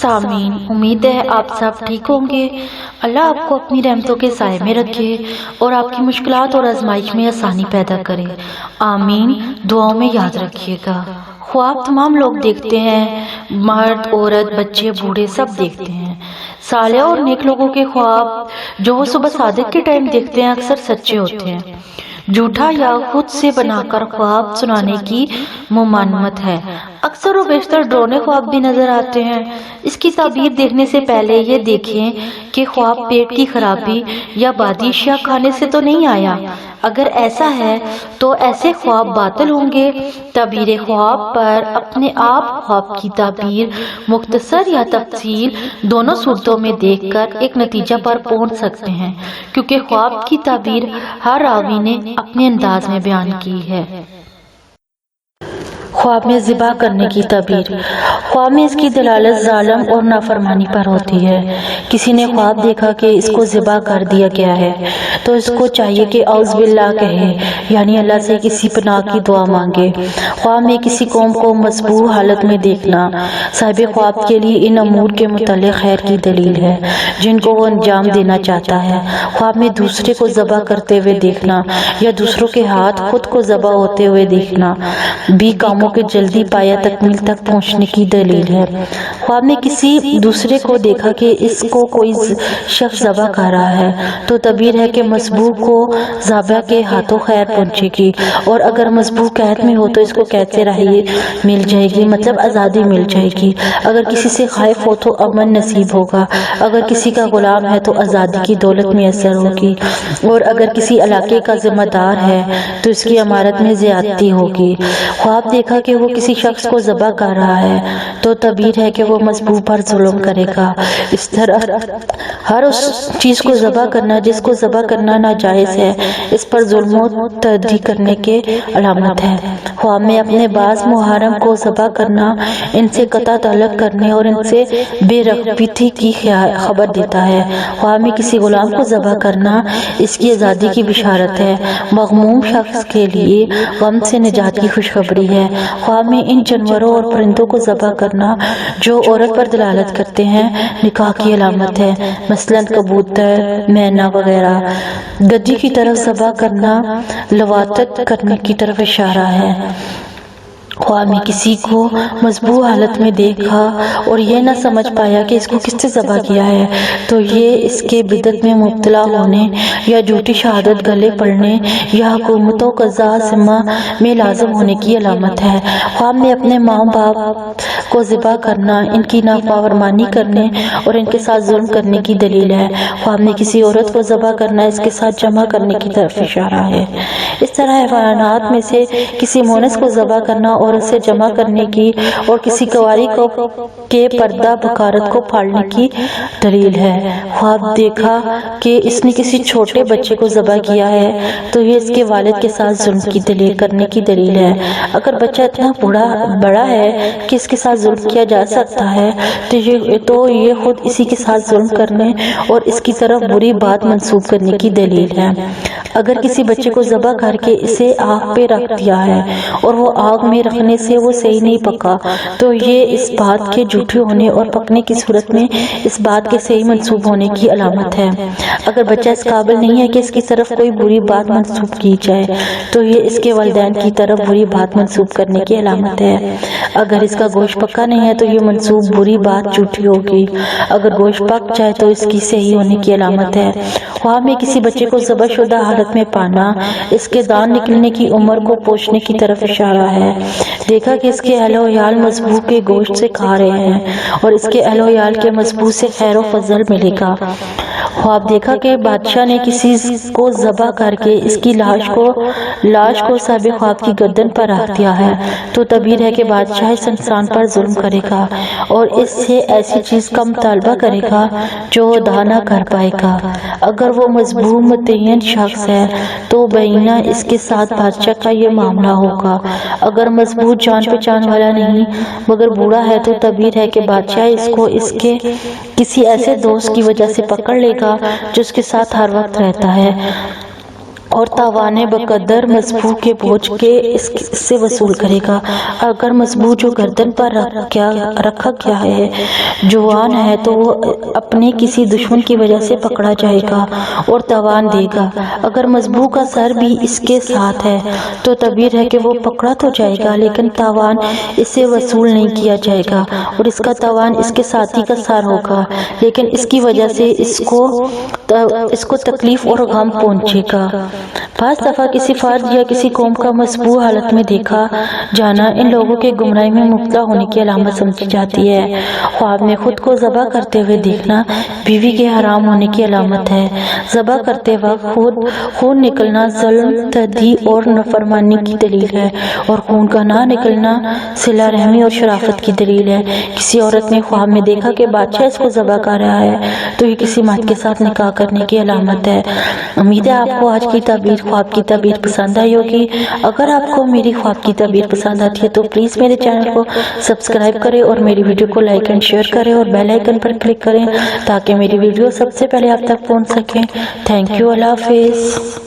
سامعین، امید ہے آپ سب ٹھیک ہوں گے۔ اللہ آپ کو اپنی رحمتوں کے سائے میں رکھے اور آپ کی مشکلات اور آزمائش میں آسانی پیدا کرے، آمین۔ دعاؤں میں یاد رکھیے گا۔ خواب تمام لوگ دیکھتے ہیں، مرد، عورت، بچے، بوڑھے سب دیکھتے ہیں۔ صالح اور نیک لوگوں کے خواب جو وہ صبح صادق کے ٹائم دیکھتے ہیں اکثر سچے ہوتے ہیں۔ جھوٹا یا خود سے بنا کر خواب سنانے کی ممانعت ہے۔ اکثر و بیشتر ڈراؤنے خواب بھی نظر آتے ہیں۔ اس کی تعبیر دیکھنے سے پہلے یہ دیکھیں کہ خواب پیٹ کی خرابی یا بادی اشیاء کھانے سے تو نہیں آیا۔ اگر ایسا ہے تو ایسے خواب باطل ہوں گے۔ تعبیر خواب پر اپنے آپ خواب کی تعبیر مختصر یا تفصیل دونوں صورتوں میں دیکھ کر ایک نتیجہ پر پہنچ سکتے ہیں، کیونکہ خواب کی تعبیر ہر راوی نے اپنے انداز میں بیان کی ہے۔ خواب میں ذبح کرنے کی تعبیر۔ خواب میں اس کی دلالت ظالم اور نافرمانی پر ہوتی ہے۔ کسی نے خواب دیکھا کہ اس کو ذبح کر دیا گیا ہے تو اس کو چاہیے کہ اعوذ باللہ کہے، یعنی اللہ سے کسی پناہ کی دعا مانگے۔ خواب میں کسی قوم کو مذبوح حالت میں دیکھنا صاحب خواب کے لیے ان امور کے متعلق خیر کی دلیل ہے جن کو وہ انجام دینا چاہتا ہے۔ خواب میں دوسرے کو ذبح کرتے ہوئے دیکھنا یا دوسروں کے ہاتھ خود کو ذبح ہوتے ہوئے دیکھنا بھی کاموں کے جلدی پایا تکمیل تک پہنچنے کی دلیل ہے۔ خواب میں کسی دوسرے کو دیکھا کہ اس کو کوئی شخص ذبح کر رہا ہے تو تعبیر ہے کہ مذبوح کو ذابح کے ہاتھوں خیر پہنچے گی، اور اگر مذبوح قید میں ہو تو اس کو قید سے رہائی مل جائے گی، مطلب آزادی مل جائے گی۔ اگر کسی سے خائف ہو تو امن نصیب ہوگا، اگر کسی کا غلام ہے تو آزادی کی دولت میسر ہوگی، اور اگر کسی علاقے کا ذمہ دار ہے تو اس کی عمارت میں زیادتی ہوگی۔ خواب دیکھا کہ وہ کسی شخص کو ذبح کر رہا ہے تو تعبیر ہے کہ وہ مذبوح پر ظلم کرے گا۔ اس طرح ہر اس چیز کو ذبح کرنا جس کو ذبح کرنا ناجائز ہے اس پر ظلم و تعدی کرنے کے علامت ہے۔ خواب میں اپنے بعض محارم کو ذبح کرنا ان سے قطع تعلق کرنے اور ان سے بے رغبتی کی خبر دیتا ہے۔ خواب میں کسی غلام کو ذبح کرنا اس کی آزادی کی بشارت ہے۔ مغموم شخص کے لیے غم سے نجات کی خوشخبری ہے۔ خواب میں ان جانوروں اور پرندوں کو ذبح کرنا جو عورت پر دلالت کرتے ہیں نکاح کی علامت ہے، مثلا کبوتر، مینا وغیرہ۔ گدی کی طرف ذبح کرنا لواطت کرنے کی طرف اشارہ ہے۔ خواب میں کسی کو مذبوح حالت میں دیکھا اور یہ نہ سمجھ پایا کہ اس کو کس سے ذبح کیا ہے تو یہ اس کے بدعت میں مبتلا ہونے یا جھوٹی شہادت گلے پڑنے یا حکومت و قضاء ذمہ میں لازم ہونے کی علامت ہے۔ خواب میں اپنے ماں باپ کو ذبح کرنا ان کی نافرمانی کرنے اور ان کے ساتھ ظلم کرنے کی دلیل ہے۔ خواب میں کسی عورت کو ذبح کرنا اس کے ساتھ جمع کرنے کی طرف اشارہ ہے۔ اس طرح حیوانات میں سے کسی مونس کو ذبح کرنا اور اسے جمع کرنے کی اور کسی کنواری کے پردہ بکارت کو پھاڑنے کی دلیل ہے۔ خواب دیکھا کہ اس نے کسی چھوٹے بچے کو ذبح کیا ہے تو یہ اس کے والد کے ساتھ ظلم کی دلیل کرنے کی دلیل ہے۔ اگر بچہ اتنا بڑا ہے کہ اس کے ساتھ ظلم کیا جا سکتا ہے تو یہ خود اسی کے ساتھ ظلم کرنے اور اس کی طرف بری بات منسوب کرنے کی دلیل ہے۔ اگر کسی بچے کو ذبح کر کے اسے آگ پہ رکھ دیا ہے اور وہ آگ میں رکھنے سے وہ صحیح نہیں پکا تو یہ اس بات کے جھوٹے ہونے اور پکنے کی صورت میں اس بات کے صحیح منسوب ہونے کی علامت ہے۔ اگر بچہ اس قابل نہیں ہے کہ اس کی طرف کوئی بری بات منسوب کی جائے تو یہ اس کے والدین کی طرف بری بات منسوب کرنے کی علامت ہے۔ اگر اس کا گوشت پکا نہیں ہے تو یہ منسوب بری بات جھوٹی ہوگی۔ اگر گوشت پک جائے تو اس کی صحیح ہونے کی علامت ہے۔ خواب میں کسی بچے کو ذبح شدہ حالت میں پانا اس کے دان نکلنے کی عمر کو پوچھنے کی طرف اشارہ ہے۔ دیکھا کہ اس کے اہل و عیال مذبوح کے گوشت سے کھا رہے ہیں اور اس کے اہل و عیال کے مذبوح سے خیر و فضل ملے گا۔ خواب دیکھا کہ بادشاہ نے کسی کو ذبح کر کے اس کی لاش کو صاحب خواب کی گردن پر رکھ دیا ہے تو تعبیر ہے کہ بادشاہ اس انسان پر ظلم کرے گا اور اس سے ایسی چیز کا مطالبہ کرے گا جو وہ ادا نہ کر پائے گا۔ اگر وہ مذبوح متعین شخص ہے تو بینہ اس کے ساتھ بادشاہ کا یہ معاملہ ہوگا۔ اگر مذبوح جان پہچان والا نہیں مگر بوڑھا ہے تو تعبیر ہے کہ بادشاہ اس کو اس کے کسی ایسے دوست کی وجہ سے پکڑ لے گا جو اس کے ساتھ ہر وقت رہتا ہے اور تاوان بقدر مصبوح کے بوجھ کے اس سے وصول کرے گا۔ اگر مصبوح جو گردن پر رکھا گیا ہے جوان ہے تو وہ اپنے کسی دشمن کی وجہ سے پکڑا جائے گا اور تاوان دے گا۔ اگر مصبوح کا سر بھی اس کے ساتھ ہے تو تعبیر ہے کہ وہ پکڑا تو جائے گا لیکن تاوان اس سے وصول نہیں کیا جائے گا اور اس کا تاوان اس کے ساتھی کا سر ہوگا، لیکن اس کی وجہ سے اس کو تکلیف اور غم پہنچے گا۔ بعض دفعہ کسی فرد یا کسی قوم کا مصبوح حالت میں دیکھا جانا ان لوگوں کے گمراہی میں مبتلا ہونے کی علامت سمجھی جاتی ہے۔ خواب میں خود کو ذبح کرتے ہوئے دیکھنا بیوی کے حرام ہونے کی علامت ہے۔ ذبح کرتے وقت خون نکلنا ظلم، تردی اور نافرمانی کی دلیل ہے اور خون کا نہ نکلنا صلہ رحمی اور شرافت کی دلیل ہے۔ کسی عورت نے خواب میں دیکھا کہ بادشاہ اس کو ذبح کر رہا ہے تو یہ کسی مرد کے ساتھ نکاح کرنے کی علامت ہے۔ امید ہے آپ کو آج کی تعبیر، خواب کی تعبیر پسند آئی ہوگی۔ اگر آپ کو میری خواب کی تعبیر پسند آتی ہے تو پلیز میرے چینل کو سبسکرائب کریں اور میری ویڈیو کو لائک اینڈ شیئر کریں اور بیل آئیکن پر کلک کریں تاکہ میری ویڈیو سب سے پہلے آپ تک پہنچ سکیں۔ تھینک یو، اللہ حافظ۔